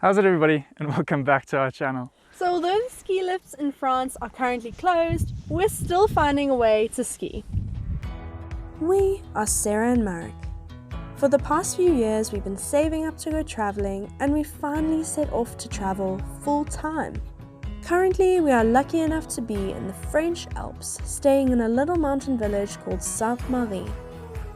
How's it everybody, and welcome back to our channel. So although the ski lifts in France are currently closed, we're still finding a way to ski. We are Sarah and Marek. For the past few years we've been saving up to go traveling, and we finally set off to travel full time. Currently we are lucky enough to be in the French Alps, staying in a little mountain village called Sainte-Marie.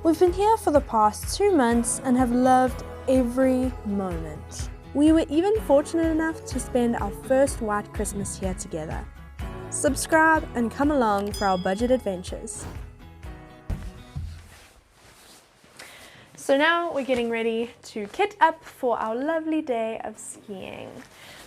We've been here for the past 2 months and have loved every moment. We were even fortunate enough to spend our first white Christmas here together. Subscribe and come along for our budget adventures. So now we're getting ready to kit up for our lovely day of skiing.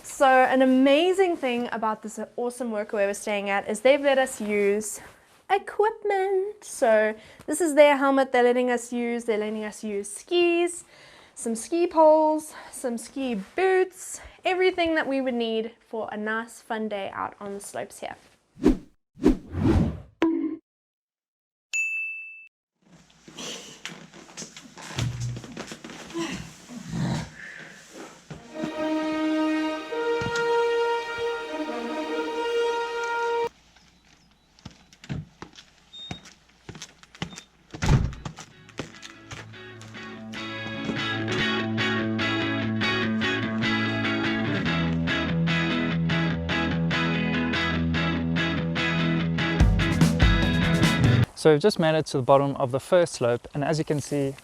So an amazing thing about this awesome Workaway we're staying at is they've let us use equipment. So this is their helmet they're letting us use. They're letting us use skis, some ski poles, some ski boots, everything that we would need for a nice fun day out on the slopes here. So we've just made it to the bottom of the first slope, and as you can see,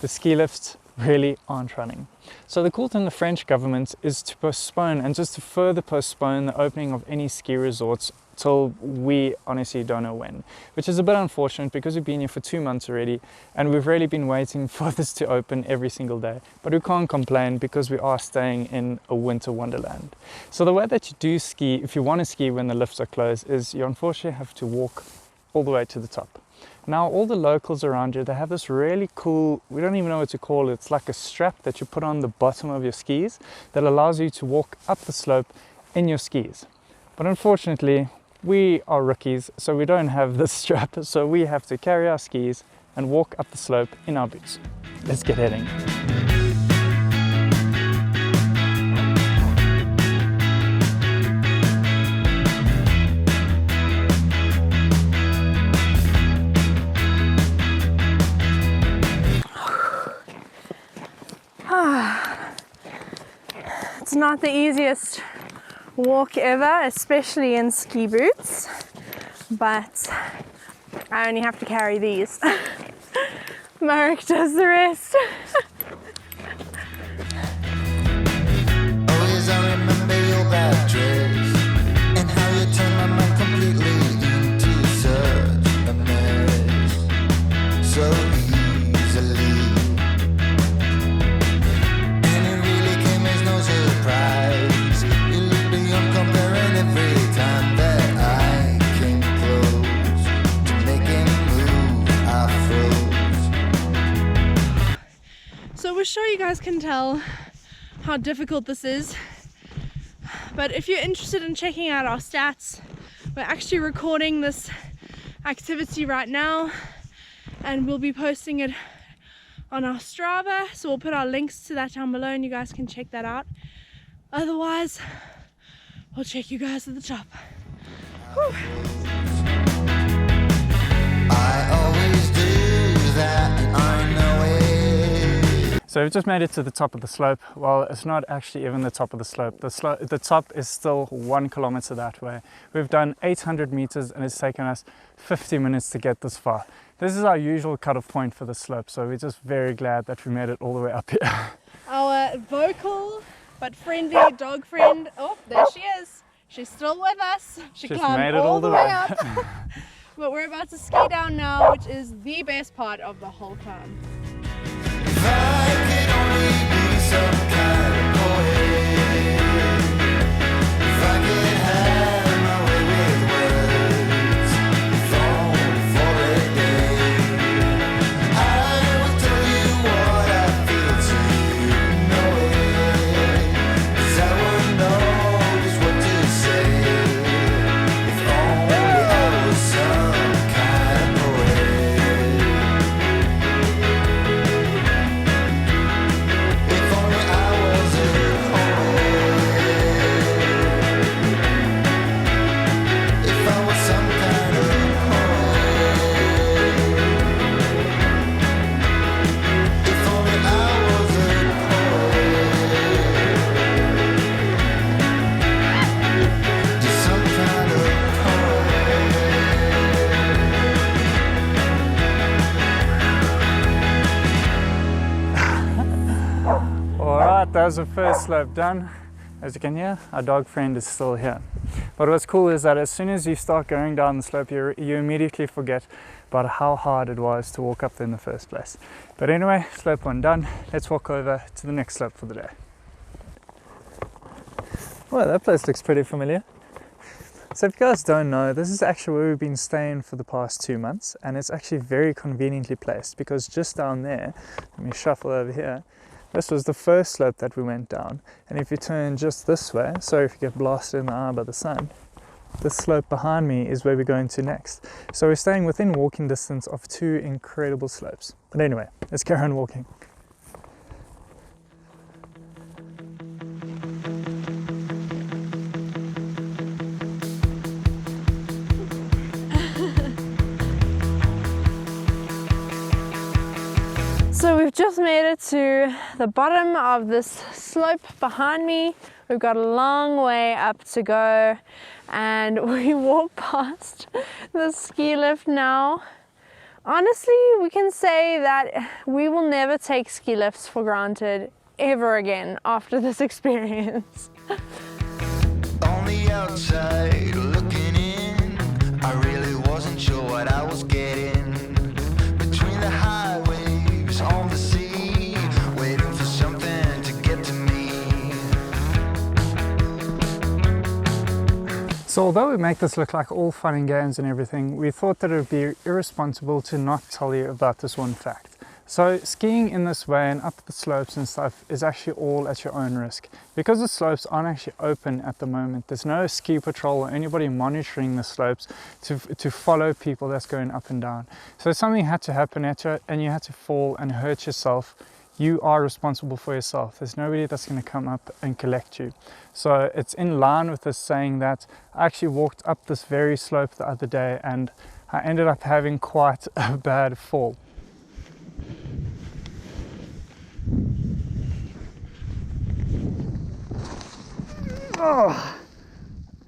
the ski lifts really aren't running. So the call from the French government is to postpone and just to further postpone the opening of any ski resorts till we honestly don't know when, which is a bit unfortunate because we've been here for 2 months already and we've really been waiting for this to open every single day. But we can't complain because we are staying in a winter wonderland. So the way that you do ski, if you want to ski when the lifts are closed, is you unfortunately have to walk all the way to the top. Now all the locals around you, they have this really cool, we don't even know what to call it, it's like a strap that you put on the bottom of your skis that allows you to walk up the slope in your skis. But unfortunately, we are rookies, so we don't have this strap, so we have to carry our skis and walk up the slope in our boots. Let's get heading. It's not the easiest walk ever, especially in ski boots, but I only have to carry these. Marek does the rest. Always I remember your bad dress and how you turned my mind completely into such a mess. So easily. And it really came as no surprise. You look beyond comparing every time that I came close to making a move. I froze. So we're sure you guys can tell how difficult this is, but if you're interested in checking out our stats, we're actually recording this activity right now and we'll be posting it on our Strava, so we'll put our links to that down below and you guys can check that out. Otherwise, we'll check you guys at the top. Whew. I always do that, and I know it. So we've just made it to the top of the slope. Well, it's not actually even the top of the slope. The top is still 1 kilometer that way. We've done 800 meters and it's taken us 50 minutes to get this far. This is our usual cutoff point for the slope, so we're just very glad that we made it all the way up here. Our vocal but friendly dog friend, oh, there she is. She's still with us. She She's climbed made it all the way up. up. But we're about to ski down now, which is the best part of the whole climb. If I could only be some kind of poet, if I could have my way with words, if only for a day, I would tell you what I feel so you know it, 'cause I would know just what to say, if only I was some kind of poet. If only I that was the first slope done. As you can hear, our dog friend is still here. But what's cool is that as soon as you start going down the slope, you immediately forget about how hard it was to walk up there in the first place. But anyway, slope 1 done. Let's walk over to the next slope for the day. Well, that place looks pretty familiar. So if you guys don't know, this is actually where we've been staying for the past 2 months, and it's actually very conveniently placed because just down there, let me shuffle over here, this was the first slope that we went down, and if you turn just this way, sorry if you get blasted in the eye by the sun, this slope behind me is where we're going to next. So we're staying within walking distance of 2 incredible slopes. But anyway, let's carry on walking. So we've just made it to the bottom of this slope behind me. We've got a long way up to go, and we walk past the ski lift now. Honestly, we can say that we will never take ski lifts for granted ever again after this experience. On the outside, looking in, I really wasn't sure what I was getting. Between the high waves on the sea, waiting for something to get to me. So although we make this look like all fun and games and everything, we thought that it would be irresponsible to not tell you about this one fact. So skiing in this way and up the slopes and stuff is actually all at your own risk. Because the slopes aren't actually open at the moment, there's no ski patrol or anybody monitoring the slopes to follow people that's going up and down. So if something had to happen at you and you had to fall and hurt yourself, you are responsible for yourself. There's nobody that's going to come up and collect you. So it's in line with this saying that I actually walked up this very slope the other day and I ended up having quite a bad fall.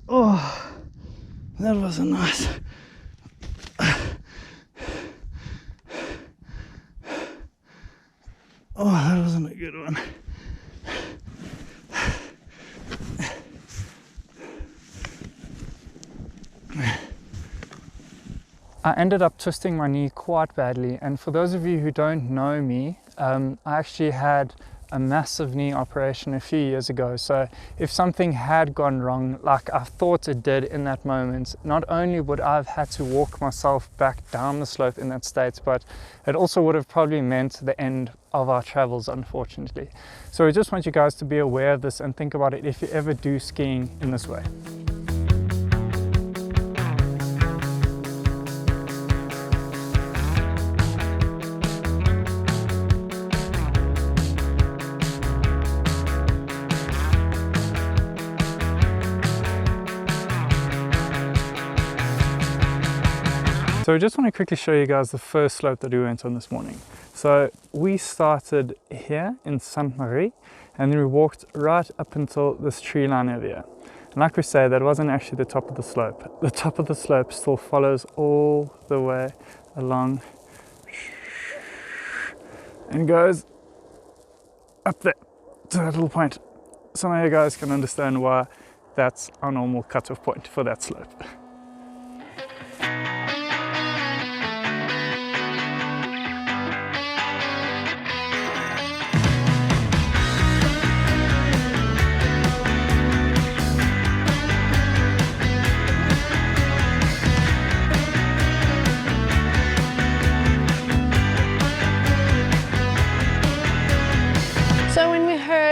Oh, that was a nice. Oh, that wasn't a good one. I ended up twisting my knee quite badly, and for those of you who don't know me, I actually had a massive knee operation a few years ago. So if something had gone wrong like I thought it did in that moment, not only would I have had to walk myself back down the slope in that state, but it also would have probably meant the end of our travels, unfortunately. So we just want you guys to be aware of this and think about it if you ever do skiing in this way. So I just want to quickly show you guys the first slope that we went on this morning. So we started here in Sainte Marie and then we walked right up until this tree line over here. And like we say, that wasn't actually the top of the slope. The top of the slope still follows all the way along and goes up there to that little point. So now you guys can understand why that's our normal cutoff point for that slope.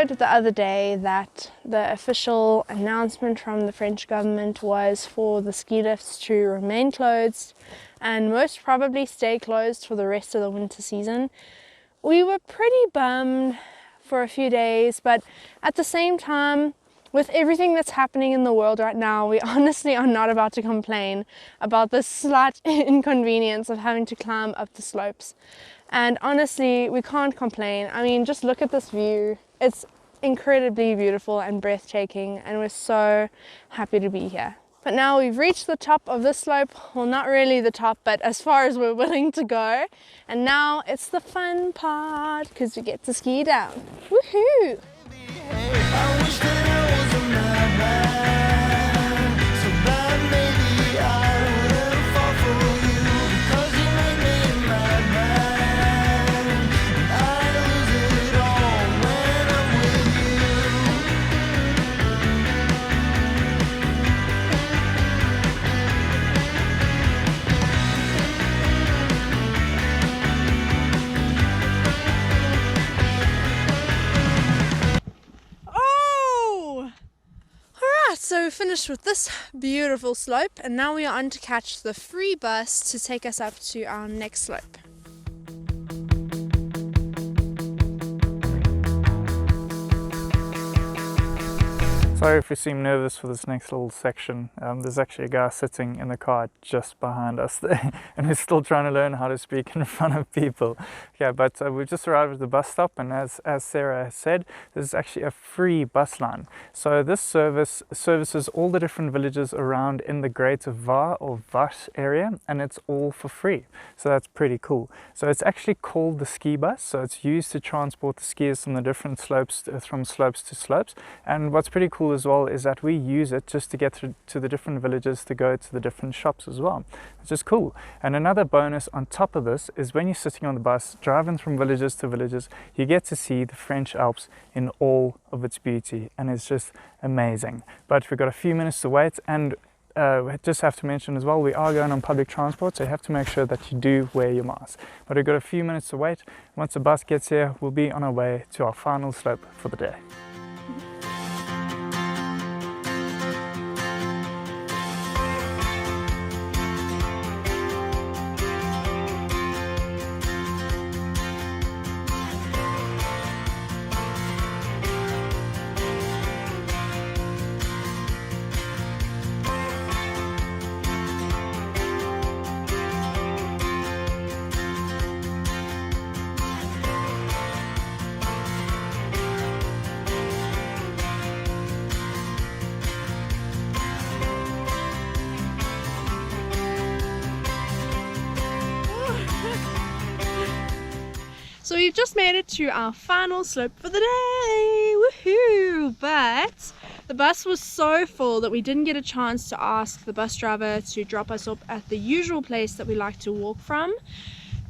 The other day that the official announcement from the French government was for the ski lifts to remain closed and most probably stay closed for the rest of the winter season, we were pretty bummed for a few days, but at the same time, with everything that's happening in the world right now, we honestly are not about to complain about the slight inconvenience of having to climb up the slopes. And honestly, we can't complain. I mean, just look at this view. It's incredibly beautiful and breathtaking, and we're so happy to be here. But now we've reached the top of this slope. Well, not really the top, but as far as we're willing to go. And now it's the fun part because we get to ski down. Woohoo! I wish that I was a madman, so bad maybe I wouldn't fall for you, because you make me a madman, and I lose it all when I'm with you. Oh! Alright, so we're finished with this beautiful slope, and now we are on to catch the free bus to take us up to our next slope. Sorry if you seem nervous for this next little section. There's actually a guy sitting in the car just behind us there, and we're still trying to learn how to speak in front of people. Yeah, but we've just arrived at the bus stop, and as Sarah has said, this is actually a free bus line. So this service services all the different villages around in the Greater Var or Vas area, and it's all for free. So that's pretty cool. So it's actually called the ski bus. So it's used to transport the skiers from the different slopes, from slopes to slopes. And what's pretty cool as well is that we use it just to get through to the different villages, to go to the different shops as well, which is cool. And another bonus on top of this is when you're sitting on the bus driving from villages to villages, you get to see the French Alps in all of its beauty, and it's just amazing. But we've got a few minutes to wait, and we just have to mention as well, we are going on public transport, so you have to make sure that you do wear your mask. But we've got a few minutes to wait. Once the bus gets here, we'll be on our way to our final slope for the day. So we've just made it to our final slope for the day, woohoo! But the bus was so full that we didn't get a chance to ask the bus driver to drop us off at the usual place that we like to walk from.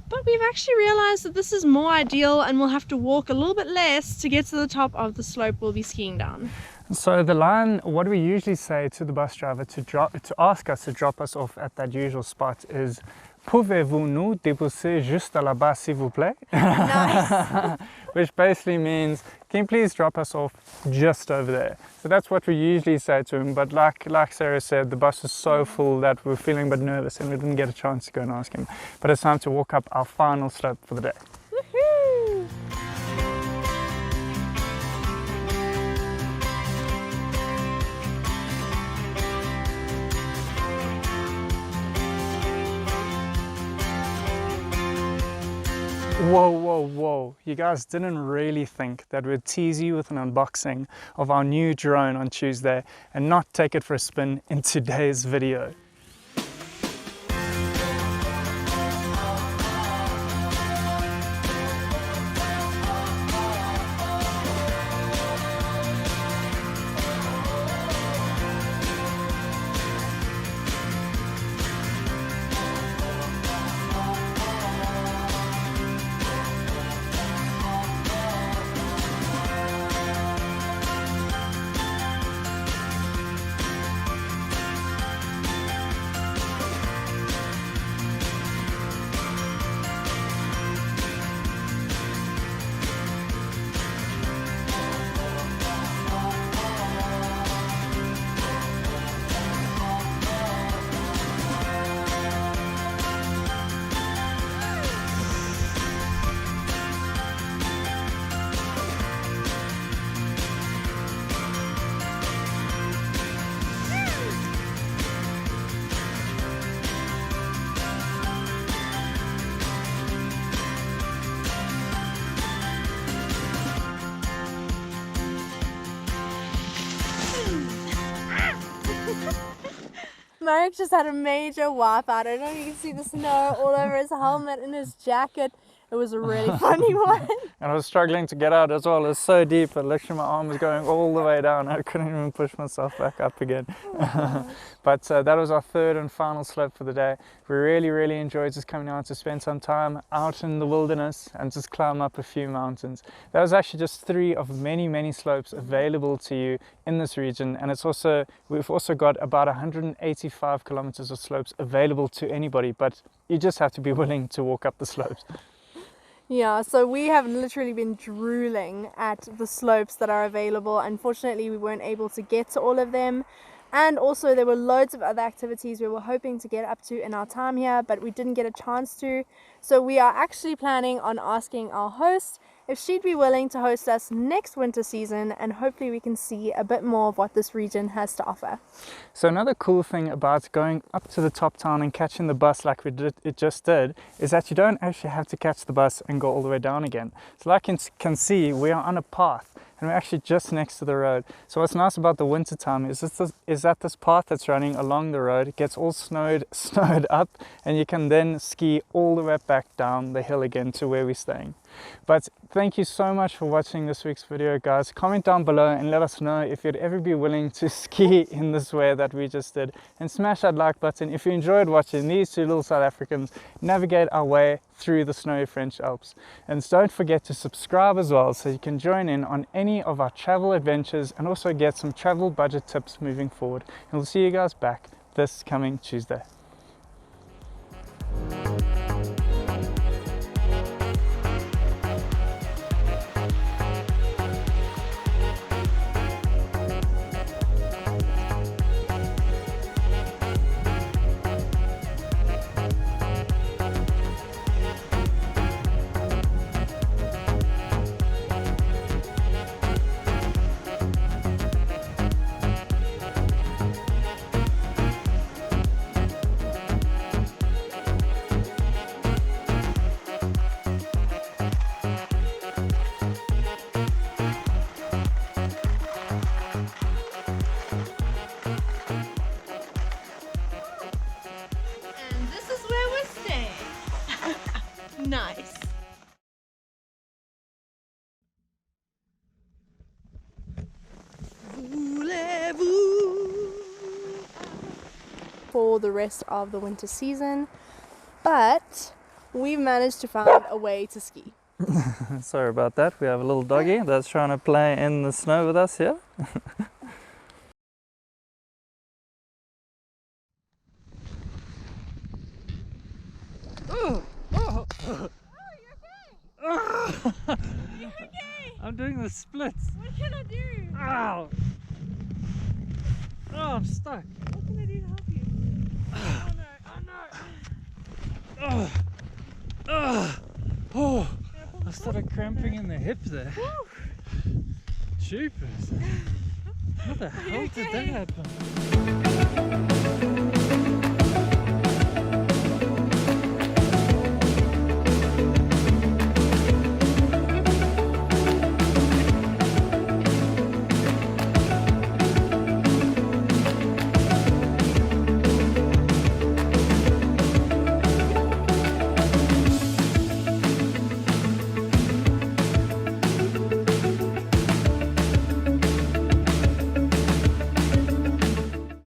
But we've actually realized that this is more ideal, and we'll have to walk a little bit less to get to the top of the slope we'll be skiing down. So the line, what we usually say to the bus driver to ask us to drop us off at that usual spot is, "Pouvez-vous nous déposer juste là-bas, s'il vous plaît?" Nice. Which basically means, can you please drop us off just over there? So that's what we usually say to him, but like Sarah said, the bus was so full that we were feeling a bit nervous and we didn't get a chance to go and ask him. But it's time to walk up our final slope for the day. Woohoo! Whoa, whoa, whoa. You guys didn't really think that we'd tease you with an unboxing of our new drone on Tuesday and not take it for a spin in today's video. Marek just had a major wipe out. I don't know if you can see the snow all over his helmet and his jacket. It It was a really funny one. And I was struggling to get out as well. It was so deep that literally my arm was going all the way down. I couldn't even push myself back up again. But that was our third and final slope for the day. We really enjoyed just coming out to spend some time out in the wilderness and just climb up a few mountains. That was actually just 3 of many slopes available to you in this region, and we've also got about 185 kilometers of slopes available to anybody, but you just have to be willing to walk up the slopes. Yeah, so we have literally been drooling at the slopes that are available. Unfortunately, we weren't able to get to all of them. And also there were loads of other activities we were hoping to get up to in our time here, but we didn't get a chance to. So we are actually planning on asking our host if she'd be willing to host us next winter season, and hopefully we can see a bit more of what this region has to offer. So another cool thing about going up to the top town and catching the bus like it just did is that you don't actually have to catch the bus and go all the way down again. So like you can see, we are on a path and we're actually just next to the road. So what's nice about the winter time is that this path that's running along the road gets all snowed up, and you can then ski all the way back down the hill again to where we're staying. But thank you so much for watching this week's video, guys. Comment down below and let us know if you'd ever be willing to ski in this way that we just did, and smash that like button if you enjoyed watching these 2 little South Africans navigate our way through the snowy French Alps. And don't forget to subscribe as well, so you can join in on any of our travel adventures and also get some travel budget tips moving forward. And we'll see you guys back this coming Tuesday. And this is where we're staying. Nice. For the rest of the winter season, but we've managed to find a way to ski. Sorry about that. We have a little doggy that's trying to play in the snow with us here. I'm doing the splits. What can I do? Ow! Oh, I'm stuck. What can I do to help you? Oh no, oh no. Oh, I started cramping in the hip there. Jeepers. How the hell did that happen?